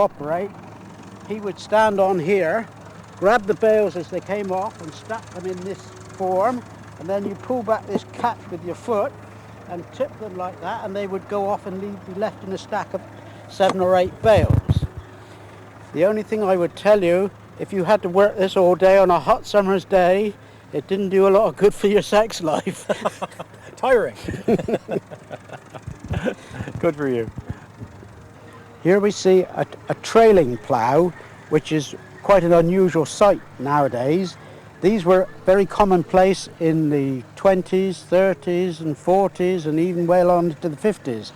operate, he would stand on here, grab the bales as they came off and stack them in this form, and then you pull back this catch with your foot and tip them like that, and they would go off and be left in a stack of 7 or 8 bales. The only thing I would tell you, if you had to work this all day on a hot summer's day, it didn't do a lot of good for your sex life. Tiring. Good for you. Here we see a trailing plough, which is quite an unusual sight nowadays. These were very commonplace in the 20s, 30s and 40s and even well on to the 50s.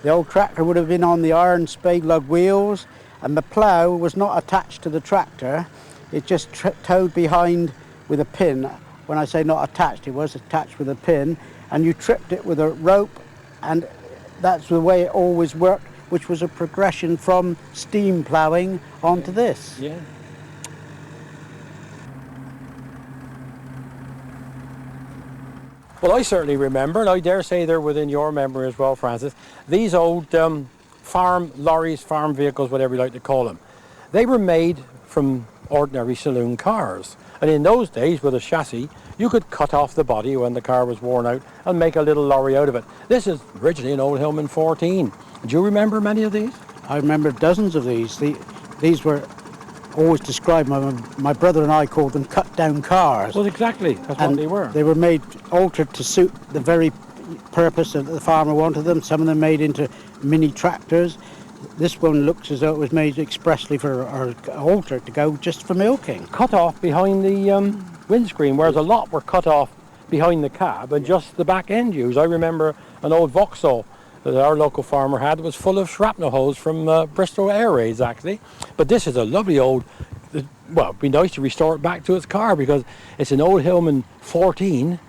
The old tractor would have been on the iron spade lug wheels, and the plough was not attached to the tractor. It just towed behind with a pin. When I say not attached, it was attached with a pin, and you tripped it with a rope, and that's the way it always worked, which was a progression from steam ploughing onto this. Yeah. Well, I certainly remember, and I dare say they're within your memory as well, Francis, these old farm lorries, farm vehicles, whatever you like to call them. They were made from ordinary saloon cars. And in those days, with a chassis, you could cut off the body when the car was worn out and make a little lorry out of it. This is originally an old Hillman 14. Do you remember many of these? I remember dozens of these. These were always described, my brother and I called them cut-down cars. Well, exactly. That's what they were. They were altered to suit the very purpose that the farmer wanted them. Some of them made into mini tractors. This one looks as though it was made expressly for, or altered to go just for milking. Cut off behind the windscreen, whereas a lot were cut off behind the cab and just the back end used. I remember an old Vauxhall that our local farmer had was full of shrapnel holes from Bristol air raids, actually. But this is a lovely old, well, it'd be nice to restore it back to its car because it's an old Hillman 14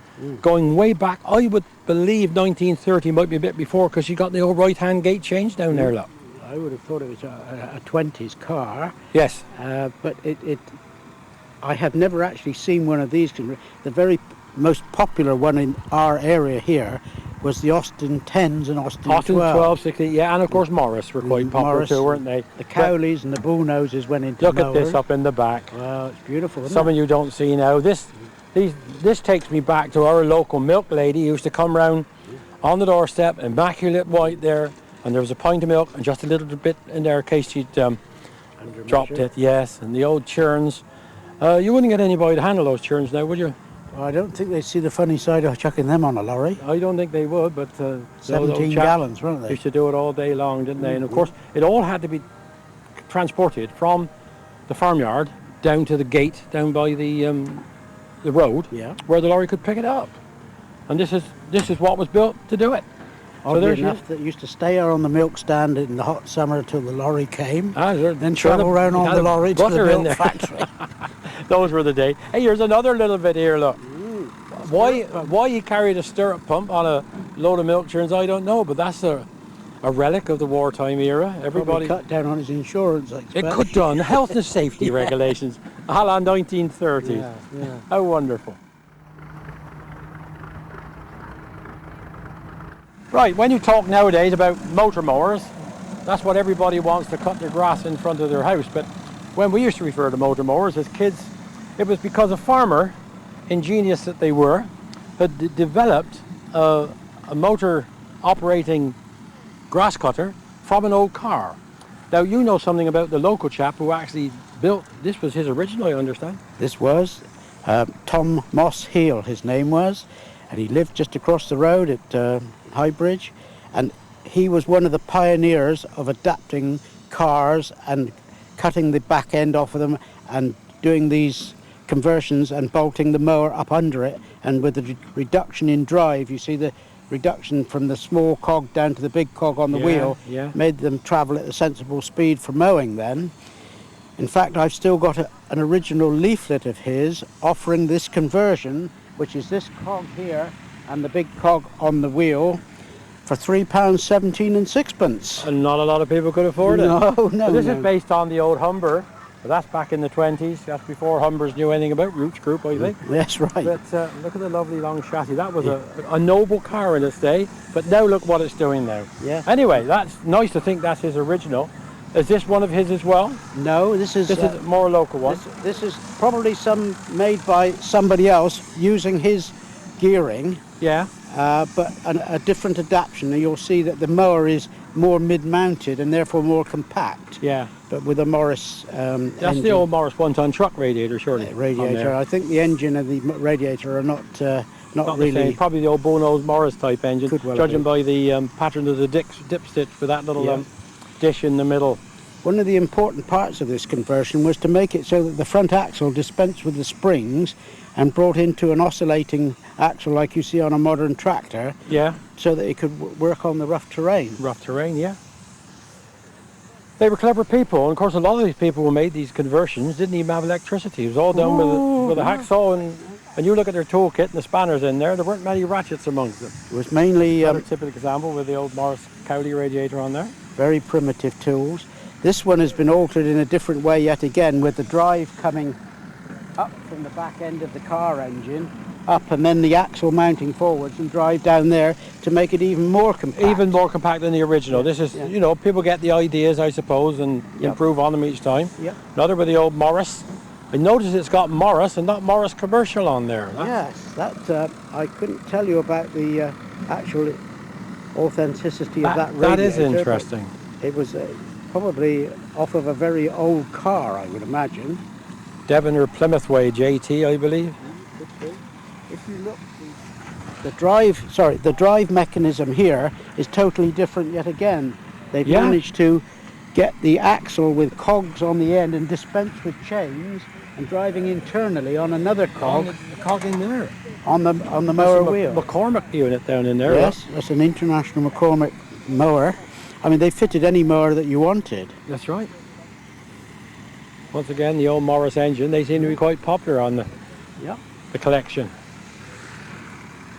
going way back. I would believe 1930, might be a bit before, because you got the old right-hand gate change down there, look. I would have thought it was a 20s car. Yes. But I have never actually seen one of these. The very most popular one in our area here was the Austin 10s and Austin 12, 16, yeah, and of course Morris were quite popular too, weren't they? The Cowleys and the Bullnoses went into Look mowers. at this up in the back. Well, it's beautiful, isn't Some of you don't see now. This takes me back to our local milk lady who used to come round on the doorstep, immaculate white there, and there was a pint of milk and just a little bit in there in case she'd dropped it, yes, and the old churns. You wouldn't get anybody to handle those churns now, would you? Well, I don't think they'd see the funny side of chucking them on a lorry. I don't think they would, but 17 gallons, weren't they? Used to do it all day long, didn't they? And of course, it all had to be transported from the farmyard down to the gate down by the road, where the lorry could pick it up. And this is what was built to do it. Oddly enough, that used to stay on the milk stand in the hot summer until the lorry came, then travel around on the lorry to the milk factory. Those were the days. Hey, here's another little bit here, look. Why he carried a stirrup pump on a load of milk churns, I don't know, but that's a relic of the wartime era. Everybody cut down on his insurance, I expect. It could have done. Health and safety regulations, a la 1930s. Yeah. How wonderful. Right, when you talk nowadays about motor mowers, that's what everybody wants, to cut their grass in front of their house. But when we used to refer to motor mowers as kids, it was because a farmer, ingenious that they were, had developed a motor operating grass cutter from an old car. Now, you know something about the local chap who actually built, this was his original, I understand. This was Tom Moss-Heel, his name was, and he lived just across the road at Highbridge, and he was one of the pioneers of adapting cars and cutting the back end off of them and doing these conversions and bolting the mower up under it, and with the reduction in drive, you see the reduction from the small cog down to the big cog on the wheel, made them travel at a sensible speed for mowing then. In fact, I've still got an original leaflet of his offering this conversion, which is this cog here and the big cog on the wheel, for £3.17 and sixpence. And not a lot of people could afford it. No. This is based on the old Humber. But that's back in the 20s. That's before Humbers knew anything about Roots Group, I think. That's right. But look at the lovely long chassis. That was a noble car in its day. But now look what it's doing now. Yeah. Anyway, that's nice to think that's his original. Is this one of his as well? No, this is This is a more local one. this is probably some made by somebody else using his gearing, Yeah. but a different adaptation. And you'll see that the mower is more mid-mounted and therefore more compact. Yeah. But with a Morris That's engine, the old Morris one-ton truck radiator, surely. on radiator. there. I think the engine and the radiator are not Not the really. same. Probably the old Bono's Morris type engine, Could well judging be. by the pattern of the dipstick with that little Yeah. dish in the middle. One of the important parts of this conversion was to make it so that the front axle dispensed with the springs and brought into an oscillating axle like you see on a modern tractor, Yeah. so that it could work on the rough terrain. Rough terrain, yeah. They were clever people, and of course a lot of these people who made these conversions didn't even have electricity. It was all done with a hacksaw, and you look at their toolkit and the spanners in there, there weren't many ratchets amongst them. It was mainly Another typical example with the old Morris Cowley radiator on there. very primitive tools. This one has been altered in a different way yet again, with the drive coming up from the back end of the car engine, up, and then the axle mounting forwards and drive down there to make it even more compact. Even more compact than the original. This is, Yeah. you know, people get the ideas, I suppose, and Yep. improve on them each time. Yep. Another with the old Morris. I notice it's got Morris and not Morris Commercial on there. Yes, that I couldn't tell you about the actual authenticity of that radiator. That is but interesting. It was probably off of a very old car, I would imagine. Devon or Plymouth Way JT, I believe. If you look, the drive mechanism here is totally different yet again. They've Yeah. managed to get the axle with cogs on the end and dispense with chains and driving internally on another cog The cog in there. on the That's mower a wheel. McCormick unit down in there. Yes, that's an International McCormick mower. I mean, they fitted any mower that you wanted. That's right. Once again, the old Morris engine, they seem to be quite popular on Yep. the collection.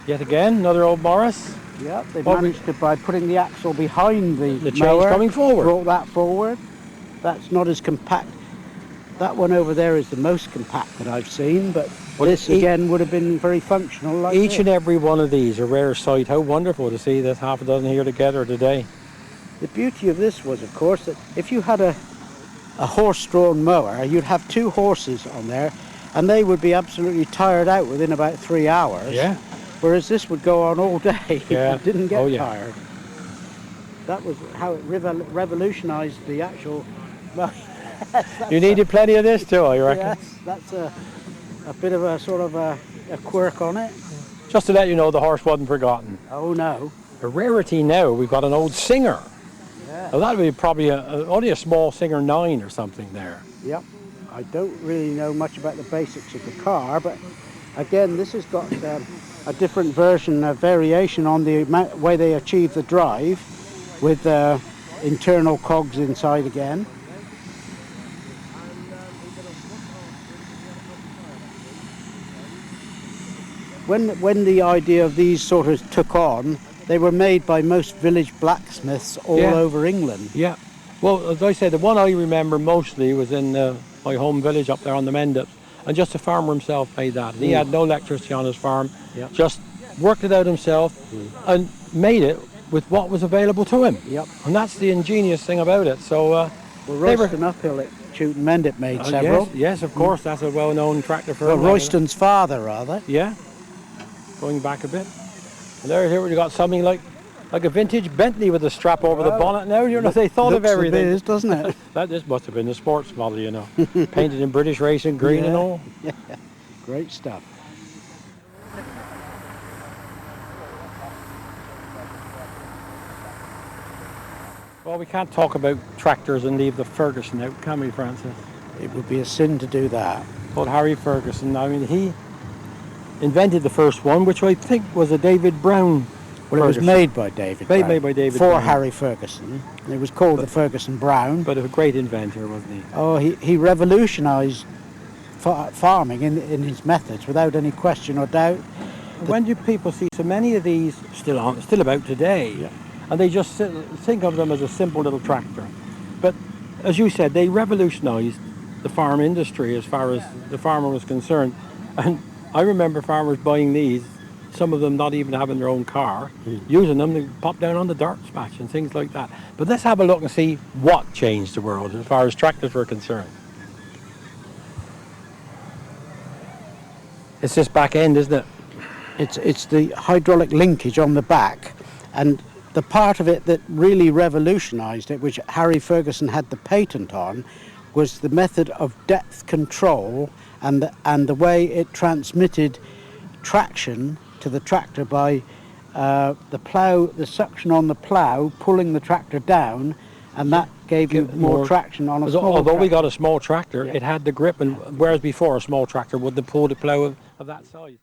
Yet again, another old Morris. Yep, they Well, managed to, by putting the axle behind the The chain's mower, coming forward. brought that forward. That's not as compact. That one over there is the most compact that I've seen, but Well, this again would have been very functional. Like Each this. and every one of these a rare sight. How wonderful to see this half a dozen here together today. The beauty of this was, of course, that if you had a horse-drawn mower, you'd have two horses on there, and they would be absolutely tired out within about 3 hours. Yeah. Whereas this would go on all day. Yeah. It didn't get Oh, yeah. tired. That was how it revolutionized the actual. Well, You needed plenty of this too, I reckon. yes, that's a bit of a sort of a quirk on it. Just to let you know, the horse wasn't forgotten. Oh no. A rarity now, we've got an old Singer. Yeah. Now that would be probably only a small Singer 9 or something there. Yep. I don't really know much about the basics of the car, but again, this has got a different version, a variation on the way they achieve the drive, with internal cogs inside again. When the idea of these sort of took on, they were made by most village blacksmiths all Yeah. over England. Yeah. Well, as I said, the one I remember mostly was in my home village up there on the Mendips, and just the farmer himself made that. He had no electricity on his farm, Yep. just worked it out himself and made it with what was available to him. Yep. And that's the ingenious thing about it. So, Well, they were- Royston Uphill at Chewton Mendip made several. yes, of course, that's a well-known tractor firm. Well, Royston's father, rather. Yeah, going back a bit. And here we've got something like a vintage Bentley with a strap over the bonnet now. You know, they thought of Looks everything. the biz, doesn't it? This must have been the sports model, you know. Painted in British racing green and Yeah. all. Great stuff. Well, we can't talk about tractors and leave the Ferguson out, can we, Francis? It would be a sin to do that. But Harry Ferguson, I mean, he invented the first one, which I think was a David Brown. Well, it was Ferguson. made by David Brown. Made by David for Brown. Harry Ferguson. It was called the Ferguson Brown. But a great inventor, wasn't he? Oh, he revolutionised farming in his methods without any question or doubt. When do people see so many of these still about today, Yeah. and they just think of them as a simple little tractor? But as you said, they revolutionised the farm industry as far as the farmer was concerned. And I remember farmers buying these some of them not even having their own car, using them to pop down on the dirt patch and things like that. But let's have a look and see what changed the world as far as tractors were concerned. It's this back end, isn't it? It's the hydraulic linkage on the back, and the part of it that really revolutionised it, which Harry Ferguson had the patent on, was the method of depth control and the way it transmitted traction to the tractor by the suction on the plough pulling the tractor down, and that gave you more traction on a small Although tractor. we got a small tractor, Yeah. it had the grip, and whereas before a small tractor wouldn't have pulled a plough of that size.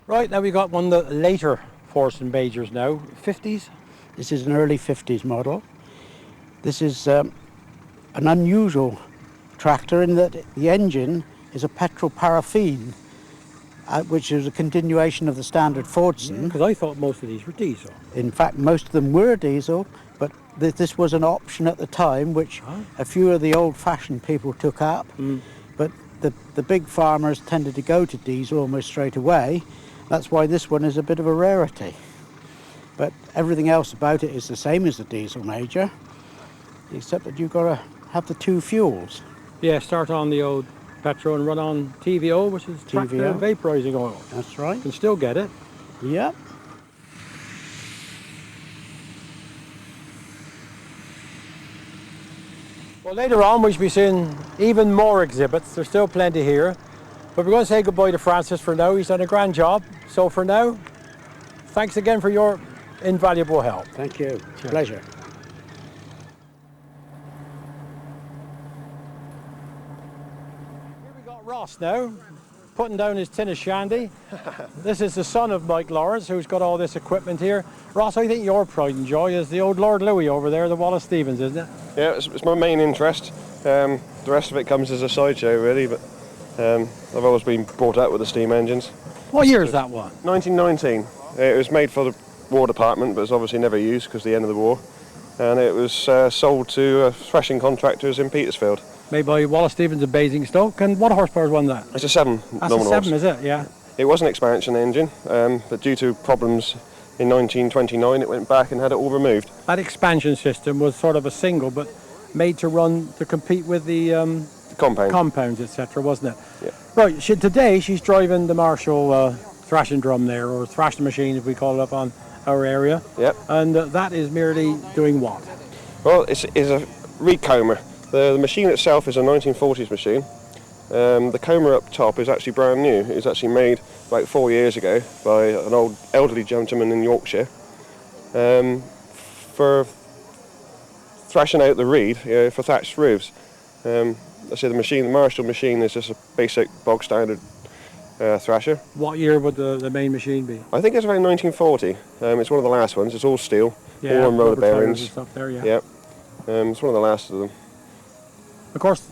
Right, now we got one of the later Forson Majors now, 50s. This is an early 50s model. This is an unusual tractor in that the engine is a petrol paraffin, which is a continuation of the standard Fordson. Because I thought most of these were diesel. In fact, most of them were diesel, but this was an option at the time, which a few of the old-fashioned people took up. But the big farmers tended to go to diesel almost straight away. That's why this one is a bit of a rarity. But everything else about it is the same as the diesel Major, except that you've got to have the two fuels. Yeah, start on the old petrol and run on TVO, which is tractor TVO. vaporizing oil. That's right. You can still get it. Yep. Well, later on we should be seeing even more exhibits. There's still plenty here. But we're going to say goodbye to Francis for now. He's done a grand job. So for now, thanks again for your invaluable help. Thank you. Cheers. Pleasure. Here we got Ross now, putting down his tin of shandy. This is the son of Mike Lawrence, who's got all this equipment here. Ross, I think your pride and joy is the old Lord Louis over there, the Wallace Stevens, isn't it? Yeah, it's my main interest. The rest of it comes as a sideshow, really, but I've always been brought up with the steam engines. What year is that one? 1919. It was made for the War Department, but it's obviously never used because of the end of the war. And it was sold to threshing contractors in Petersfield. Made by Wallace Stevens of Basingstoke. And what horsepower is one that? It's a 7 That's nominal a 7, horse. is it? Yeah. It was an expansion engine, but due to problems in 1929, it went back and had it all removed. That expansion system was sort of a single, but made to compete with the Compound. compounds, etc., wasn't it? Yeah. Right, today she's driving the Marshall thrashing drum there, or thrashing machine as we call it up on our area. Yep. And that is merely doing what? Well, it's a recomer. The machine itself is a 1940s machine. The comer up top is actually brand new. It was actually made about 4 years ago by an old elderly gentleman in Yorkshire for thrashing out the reed for thatched roofs. I say the Marshall machine is just a basic bog standard thrasher. What year would the main machine be? I think it's around 1940. It's one of the last ones. It's all steel, all on roller rubber tires bearings. and stuff there, yeah. Yep. It's one of the last of them. Of course,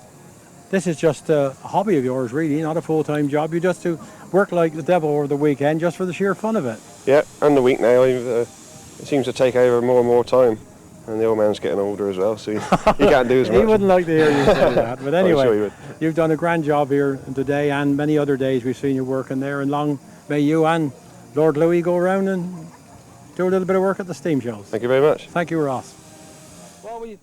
this is just a hobby of yours, really, not a full-time job. You just do work like the devil over the weekend just for the sheer fun of it. Yeah, and the week now, it seems to take over more and more time. And the old man's getting older as well, so he can't do as much. He wouldn't like to hear you say that. But anyway, I'm sure he would. You've done a grand job here today and many other days we've seen you working there. And long may you and Lord Louis go around and do a little bit of work at the steam shows. Thank you very much. Thank you, Ross. Well, we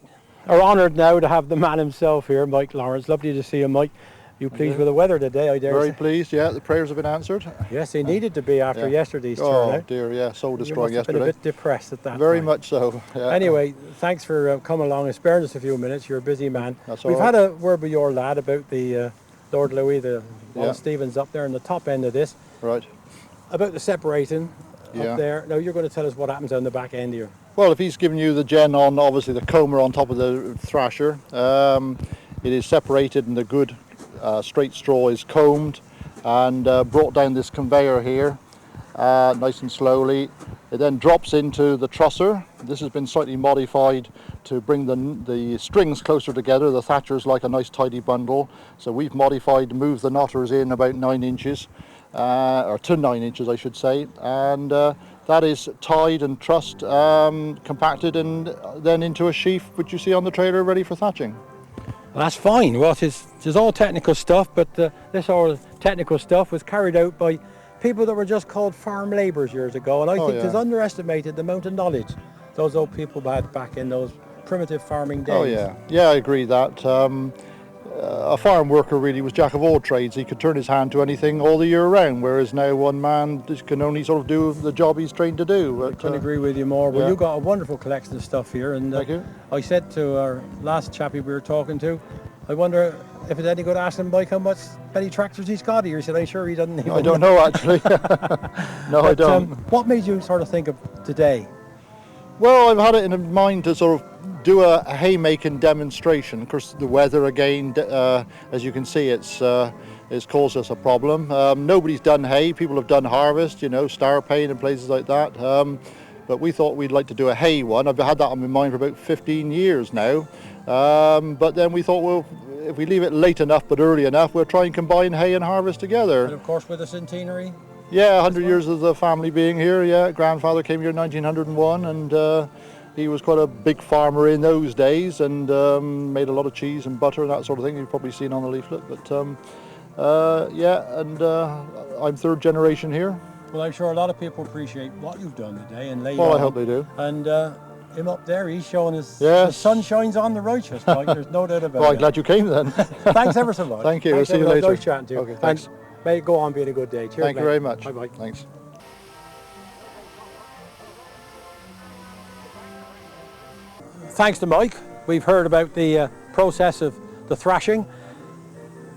are honoured now to have the man himself here, Mike Lawrence. Lovely to see you, Mike. You pleased with the weather today, I dare Very say? pleased, yeah. The prayers have been answered. Yes, they needed to be after yesterday's Oh turnout. dear, yeah, soul You must destroying have been a yesterday. bit depressed at that Very point. much so. Yeah. Anyway, thanks for coming along and sparing us a few minutes. You're a busy man. That's all We've right. had a word with your lad about the Lord Louis, the Wallace Yeah. Stevens up there on the top end of this, Right. about the separating Yeah. up there. Now you're going to tell us what happens on the back end here. Well, if he's giving you the gen on, obviously the comer on top of the thrasher, it is separated and the good straight straw is combed and brought down this conveyor here, nice and slowly. It then drops into the trusser. This has been slightly modified to bring the strings closer together. The thatcher's like a nice tidy bundle. So we've modified to move the knotters in about 9 inches, or to 9 inches I should say. And that is tied and trussed, compacted and then into a sheaf which you see on the trailer ready for thatching. Well, that's fine. Well, it's is all technical stuff, but this all technical stuff was carried out by people that were just called farm labourers years ago, and I think it's underestimated the amount of knowledge those old people had back in those primitive farming days. Oh yeah, yeah, I agree that. A farm worker really was jack of all trades. He could turn his hand to anything all the year round, whereas now one man just can only sort of do the job he's trained to do. But, I couldn't agree with you more. Well, yeah. you've got a wonderful collection of stuff here, and Thank you. I said to our last chappie we were talking to, I wonder if it's any good asking Mike how many tractors he's got here. He said, I'm sure he doesn't. I don't know actually. No, but, I don't. What made you sort of think of today? Well, I've had it in mind to sort of do a haymaking demonstration. Of course, the weather again, as you can see, it's caused us a problem. Nobody's done hay. People have done harvest, you know, Star Payne and places like that. But we thought we'd like to do a hay one. I've had that on my mind for about 15 years now. But then we thought, well, if we leave it late enough but early enough, we'll try and combine hay and harvest together. And of course with the centenary. Yeah, 100 years of the family being here. Yeah, grandfather came here in 1901, and he was quite a big farmer in those days, and made a lot of cheese and butter and that sort of thing. You've probably seen on the leaflet. But yeah, and I'm third generation here. Well, I'm sure a lot of people appreciate what you've done today and laid Well, on. I hope they do. And him up there, he's showing us Yes. the sun shines on the righteous, Mike. There's no doubt about Well, I'm it. glad you came then. Thanks ever so much. Thank you. Thanks We'll see you ever- later. Nice chatting to you. Okay, thanks. And may it go on being a good day. Cheers, Thank you mate. very much. Bye-bye. Thanks. Thanks to Mike, we've heard about the process of the thrashing.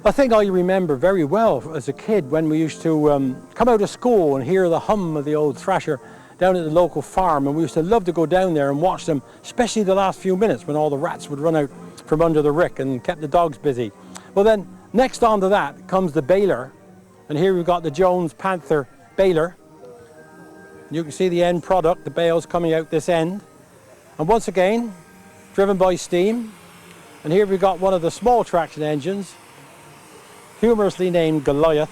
I think I remember very well as a kid when we used to come out of school and hear the hum of the old thrasher down at the local farm, and we used to love to go down there and watch them, especially the last few minutes when all the rats would run out from under the rick and kept the dogs busy. Well then, next on to that comes the baler, and here we've got the Jones Panther baler. You can see the end product, the bales coming out this end. And once again, driven by steam. And here we've got one of the small traction engines, humorously named Goliath.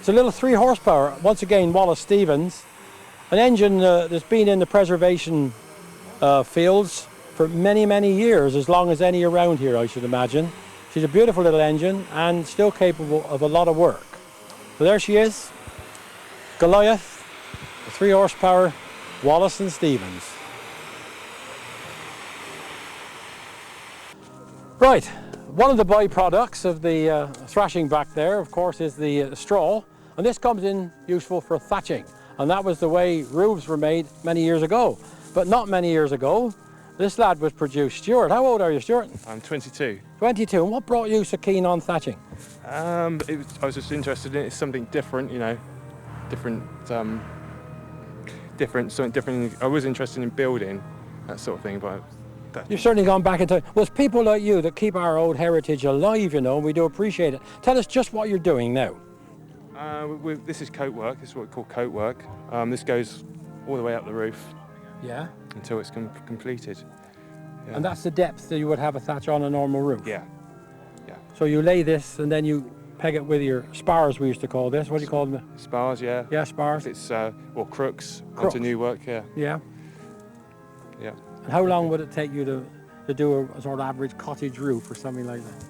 It's a little 3 horsepower, once again Wallace Stevens. An engine that's been in the preservation fields for many, many years, as long as any around here, I should imagine. She's a beautiful little engine and still capable of a lot of work. So there she is, Goliath, a 3 horsepower Wallace and Stevens. Right, one of the byproducts of the thrashing back there, of course, is the straw, and this comes in useful for thatching, and that was the way roofs were made many years ago. But not many years ago, this lad was produced. Stuart, how old are you, Stuart? I'm 22. 22, and what brought you so keen on thatching? I was just interested in it. It's something different, you know, something different. I was interested in building, that sort of thing, but You've certainly gone back in time. Well, it's people like you that keep our old heritage alive, you know, and we do appreciate it. Tell us just what you're doing now. this is coat work. This is what we call coat work. This goes all the way up the roof Yeah. until it's completed. Yeah. And that's the depth that you would have a thatch on a normal roof. Yeah. Yeah. So you lay this and then you peg it with your spars, we used to call this. What do you call them? Spars, yeah. Yeah, spars. It's or crooks Crooks. onto new work. Yeah. Yeah. Yeah. And how long would it take you to do a sort of average cottage roof or something like that?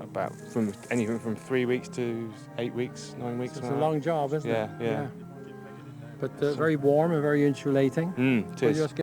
About from anything from 3 weeks to 8 weeks, 9 weeks. It's a long job, isn't it? Yeah, yeah. But very warm and very insulating. It We'll is. just